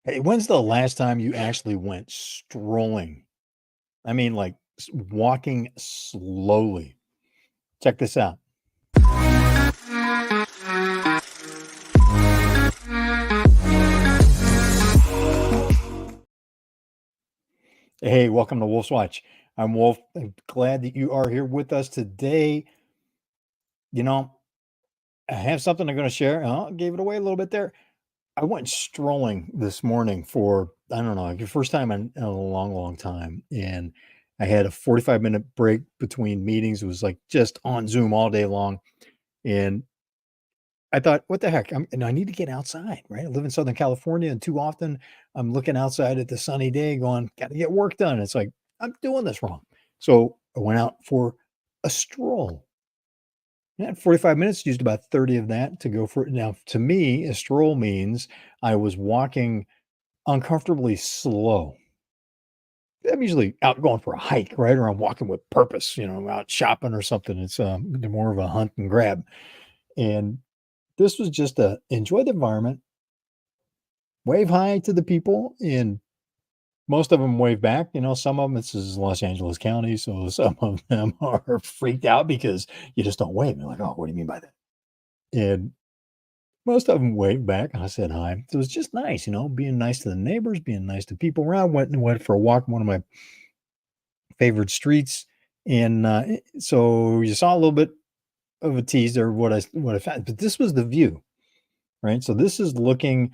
Hey, when's the last time you actually went strolling? I mean, like walking slowly. Check this out. Hey, welcome to Wolf's Watch. I'm Wolf. I'm glad that you are here with us today. You know, I have something I'm going to share. Oh, I gave it away a little bit there. I went strolling this morning for, I don't know, like the first time in a long, long time. And I had a 45-minute break between meetings. It was like just on Zoom all day long. And I thought, "What the heck? I need to get outside," right? I live in Southern California, and too often I'm looking outside at the sunny day going, "Gotta get work done." It's like, "I'm doing this wrong." So, I went out for a stroll. Yeah, 45 minutes, used about 30 of that to go for it. Now, to me, a stroll means I was walking uncomfortably slow. I'm usually out going for a hike, right? Or I'm walking with purpose, I'm out shopping or something. It's, more of a hunt and grab, and this was just a enjoy the environment, wave hi to the people, and most of them wave back. Some of them, this is Los Angeles County, so some of them are freaked out because you just don't wave. They're like, "Oh, what do you mean by that?" And most of them waved back. I said hi. So it was just nice, being nice to the neighbors, being nice to people around. Went for a walk in one of my favorite streets, and so you saw a little bit of a teaser of what I found, but this was the view, right? So this is looking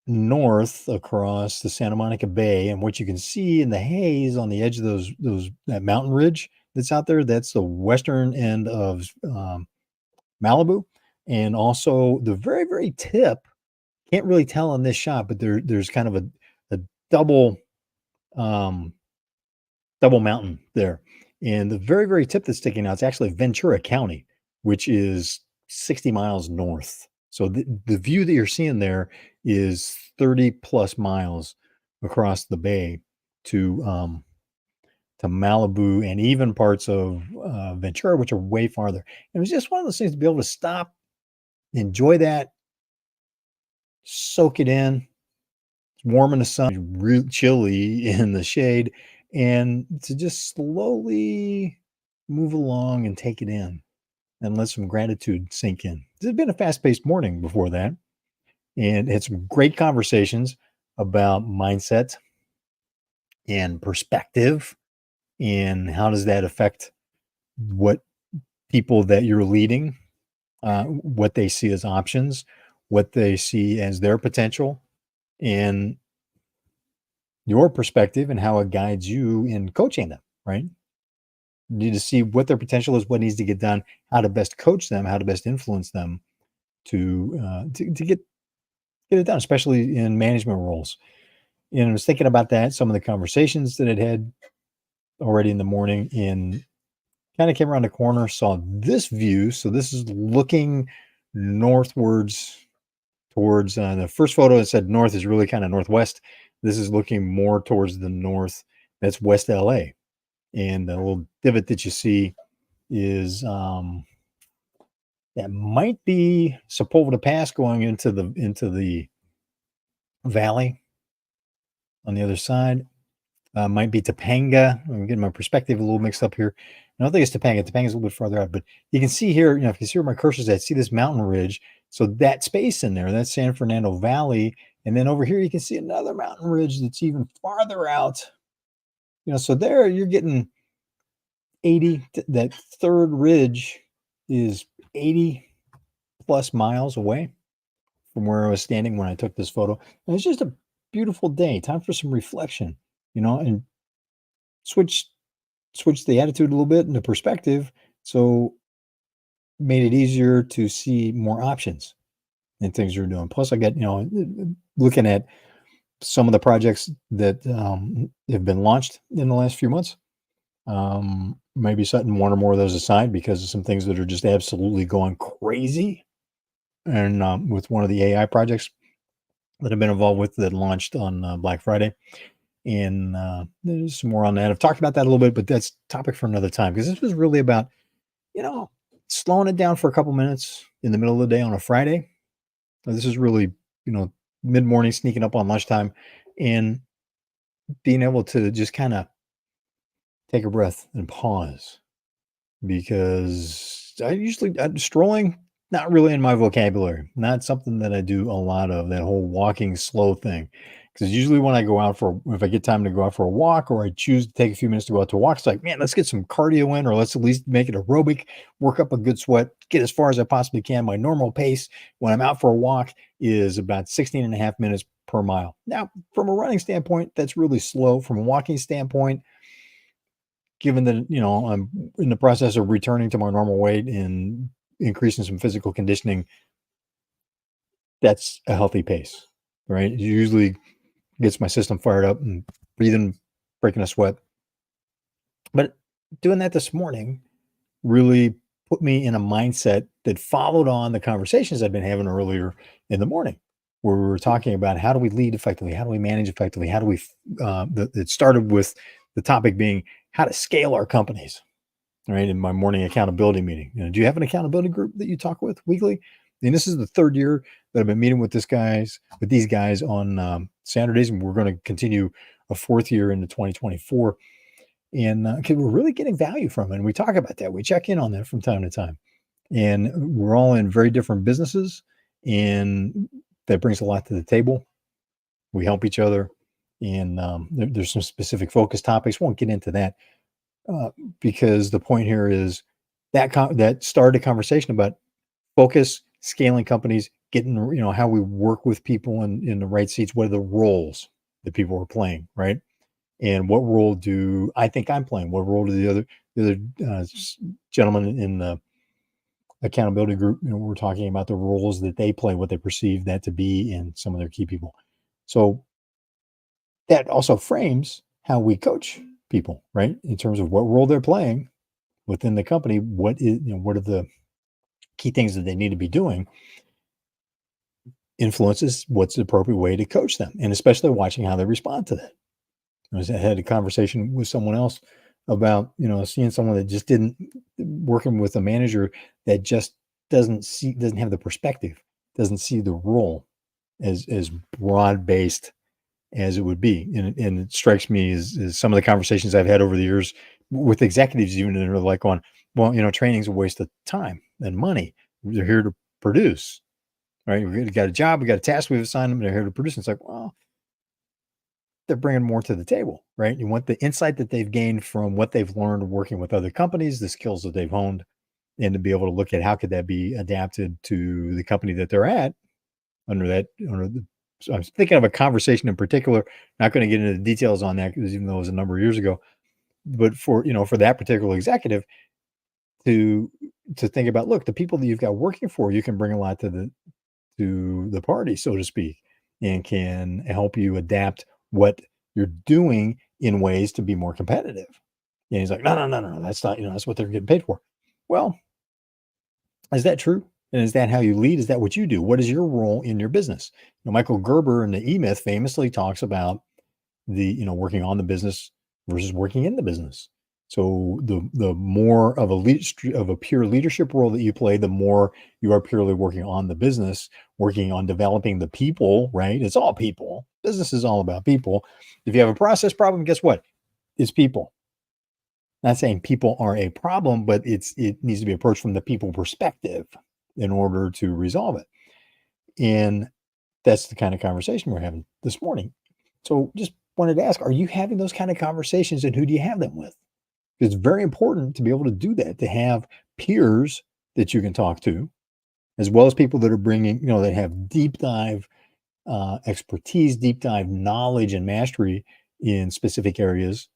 north across the Santa Monica Bay, and what you can see in the haze on the edge of those that mountain ridge that's out there, that's the western end of Malibu, and also the very, very tip. Can't really tell on this shot, but there's kind of a double um, double mountain there, and the very, very tip that's sticking out is actually Ventura County, which is 60 miles north. So the view that you're seeing there is 30 plus miles across the bay to Malibu and even parts of Ventura, which are way farther. It was just one of those things to be able to stop, enjoy that, soak it in. It's warm in the sun, real chilly in the shade, and to just slowly move along and take it in and let some gratitude sink in. This had been a fast-paced morning before that, and had some great conversations about mindset and perspective, and how does that affect what people that you're leading, what they see as options, what they see as their potential, and your perspective and how it guides you in coaching them, right? You need to see what their potential is, what needs to get done, how to best coach them, how to best influence them to get it done, especially in management roles. And I was thinking about that, some of the conversations that I'd had already in the morning, and kind of came around the corner, saw this view. So this is looking northwards towards the first photo. It said north is really kind of northwest. This is looking more towards the north. That's West LA. And the little divot that you see is that might be Sepulveda Pass going into the valley on the other side. Might be Topanga. I'm getting my perspective a little mixed up here. I don't think it's Topanga. Topanga's a little bit farther out, but you can see here, if you see where my cursor's at, see this mountain ridge. So that space in there, that's San Fernando Valley. And then over here, you can see another mountain ridge that's even farther out. So there you're getting 80, that third ridge is 80 plus miles away from where I was standing when I took this photo. And it's just a beautiful day. Time for some reflection, and switch switch the attitude a little bit and the perspective. So made it easier to see more options and things you're doing. Plus, I got, looking at some of the projects that have been launched in the last few months. Maybe setting one or more of those aside because of some things that are just absolutely going crazy. And with one of the AI projects that I've been involved with that launched on Black Friday. And there's some more on that. I've talked about that a little bit, but that's topic for another time because this was really about, you know, slowing it down for a couple minutes in the middle of the day on a Friday. This is really, you know, mid-morning, sneaking up on lunchtime, and being able to just kind of take a breath and pause because strolling, not really in my vocabulary, not something that I do a lot of, that whole walking slow thing. Because usually when I go out for, if I get time to go out for a walk or I choose to take a few minutes to go out to a walk, it's like, man, let's get some cardio in, or let's at least make it aerobic, work up a good sweat, get as far as I possibly can. My normal pace when I'm out for a walk is about 16 and a half minutes per mile. Now, from a running standpoint, that's really slow. From a walking standpoint, given that, I'm in the process of returning to my normal weight and increasing some physical conditioning, that's a healthy pace, right? It usually gets my system fired up and breathing, breaking a sweat. But doing that this morning really put me in a mindset that followed on the conversations I've been having earlier in the morning, where we were talking about how do we lead effectively, how do we manage effectively, how do we. It started with the topic being how to scale our companies. Right, in my morning accountability meeting. Do you have an accountability group that you talk with weekly? And this is the third year that I've been meeting with these guys on Saturdays, and we're going to continue a fourth year into 2024. And because we're really getting value from it, and we talk about that, we check in on that from time to time. And we're all in very different businesses, and that brings a lot to the table. We help each other, and there's some specific focus topics. Won't get into that uh, because the point here is that started a conversation about focus, scaling companies, getting how we work with people in the right seats. What are the roles that people are playing, right? And what role do I think I'm playing? What role do the other gentlemen in the accountability group? We're talking about the roles that they play, what they perceive that to be in some of their key people. So that also frames how we coach people, right? In terms of what role they're playing within the company, what are the key things that they need to be doing influences what's the appropriate way to coach them, and especially watching how they respond to that. I had a conversation with someone else about seeing someone that just didn't working with a manager that just doesn't have the perspective, doesn't see the role as broad based as it would be. And it strikes me as some of the conversations I've had over the years with executives, even that are like going, well, training's a waste of time and money. They're here to produce, right? We got a job, we got a task we've assigned them, they're here to produce. And it's like, well, they're bringing more to the table, right? You want the insight that they've gained from what they've learned working with other companies, the skills that they've honed, and to be able to look at how could that be adapted to the company that they're at under the. So I was thinking of a conversation in particular. Not going to get into the details on that because even though it was a number of years ago, but for that particular executive to think about, look, the people that you've got working for you can bring a lot to the party, so to speak, and can help you adapt what you're doing in ways to be more competitive. And he's like, no, no, no, no, that's not, that's what they're getting paid for. Well, is that true? And is that how you lead? Is that what you do? What is your role in your business? Michael Gerber in the E-Myth famously talks about working on the business versus working in the business. So the more of a pure leadership role that you play, the more you are purely working on the business, working on developing the people, right? It's all people. Business is all about people. If you have a process problem, guess what? It's people. Not saying people are a problem, but it needs to be approached from the people perspective in order to resolve it. And that's the kind of conversation we're having this morning. So just wanted to ask, are you having those kind of conversations, and who do you have them with? It's very important to be able to do that, to have peers that you can talk to, as well as people that are bringing, that have deep dive expertise, deep dive knowledge and mastery in specific areas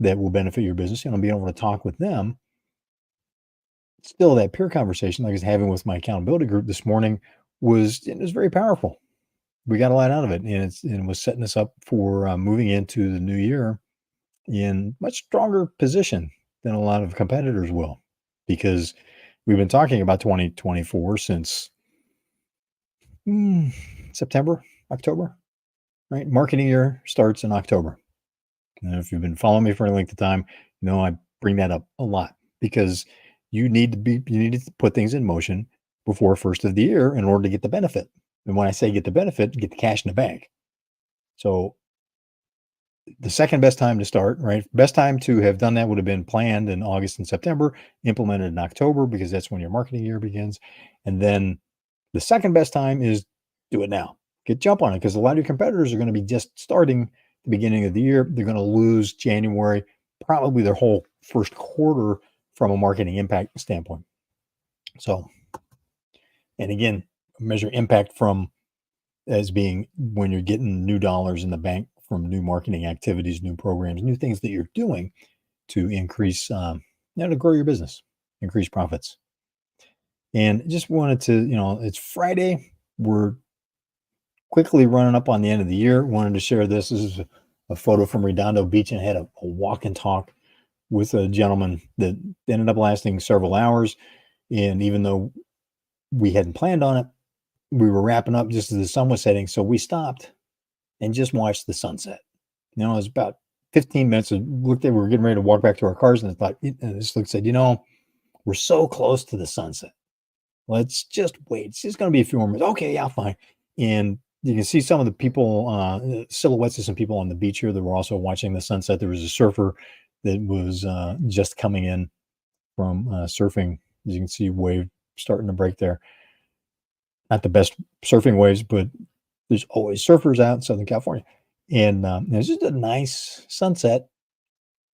that will benefit your business, and being able to talk with them. Still, that peer conversation, like I was having with my accountability group this morning, it was very powerful. We got a lot out of it, and it was setting us up for moving into the new year in much stronger position than a lot of competitors will, because we've been talking about 2024 since September, October, right? Marketing year starts in October. And if you've been following me for a length of time, I bring that up a lot because you need to put things in motion before first of the year in order to get the benefit. And when I say get the benefit, get the cash in the bank. So the second best time to start, right? Best time to have done that would have been planned in August and September, implemented in October because that's when your marketing year begins. And then the second best time is do it now. Get jump on it because a lot of your competitors are going to be just starting the beginning of the year. They're going to lose January, probably their whole first quarter from a marketing impact standpoint. So, and again, measure impact from as being when you're getting new dollars in the bank from new marketing activities, new programs, new things that you're doing to increase, to grow your business, increase profits. And just wanted to, it's Friday. We're quickly running up on the end of the year. Wanted to share this. This is a photo from Redondo Beach, and I had a walk and talk with a gentleman that ended up lasting several hours. And even though we hadn't planned on it, we were wrapping up just as the sun was setting. So we stopped and just watched the sunset. It was about 15 minutes. And looked at, we were getting ready to walk back to our cars, and I thought, and this look said, we're so close to the sunset. Let's just wait. It's just going to be a few more minutes. Okay, yeah, fine. And you can see some of the people, silhouettes of some people on the beach here that were also watching the sunset. There was a surfer that was just coming in from surfing. As you can see, wave starting to break there. Not the best surfing waves, but there's always surfers out in Southern California. And it was just a nice sunset.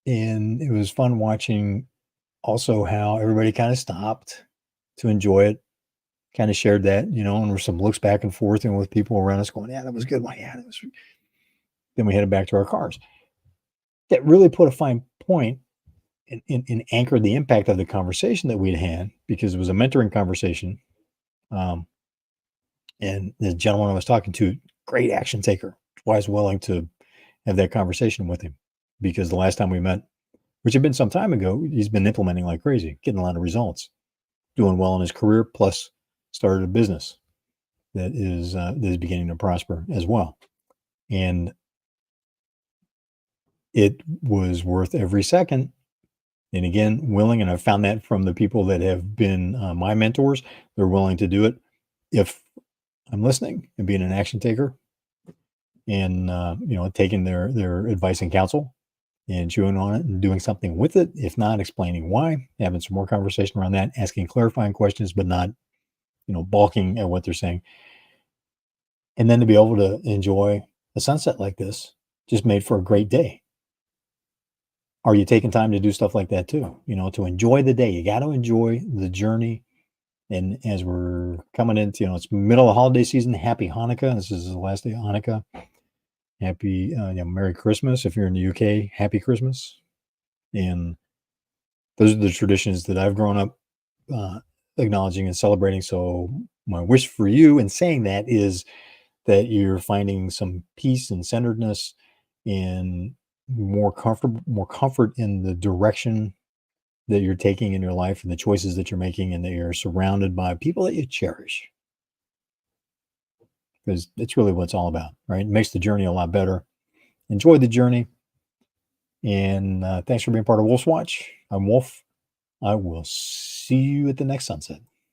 And it was fun watching also how everybody kind of stopped to enjoy it, kind of shared that, and there were some looks back and forth and with people around us going, yeah, that was good. Well, yeah, that was. Then we headed back to our cars. That really put a fine point and anchored the impact of the conversation that we'd had because it was a mentoring conversation. And the gentleman I was talking to, great action taker, why I was willing to have that conversation with him because the last time we met, which had been some time ago, he's been implementing like crazy, getting a lot of results, doing well in his career, plus started a business that is beginning to prosper as well. And it was worth every second. And again, willing, and I've found that from the people that have been my mentors, they're willing to do it if I'm listening and being an action taker and taking their advice and counsel and chewing on it and doing something with it. If not, explaining why, having some more conversation around that, asking clarifying questions, but not balking at what they're saying. And then to be able to enjoy a sunset like this just made for a great day. Are you taking time to do stuff like that too? To enjoy the day. You got to enjoy the journey. And as we're coming into, it's middle of the holiday season. Happy Hanukkah. This is the last day of Hanukkah. Happy, Merry Christmas. If you're in the UK, Happy Christmas. And those are the traditions that I've grown up acknowledging and celebrating. So my wish for you in saying that is that you're finding some peace and centeredness and more comfort in the direction that you're taking in your life and the choices that you're making, and that you're surrounded by people that you cherish. Because it's really what it's all about, right? It makes the journey a lot better. Enjoy the journey. And thanks for being part of Wolf's Watch. I'm Wolf. I will see you at the next sunset.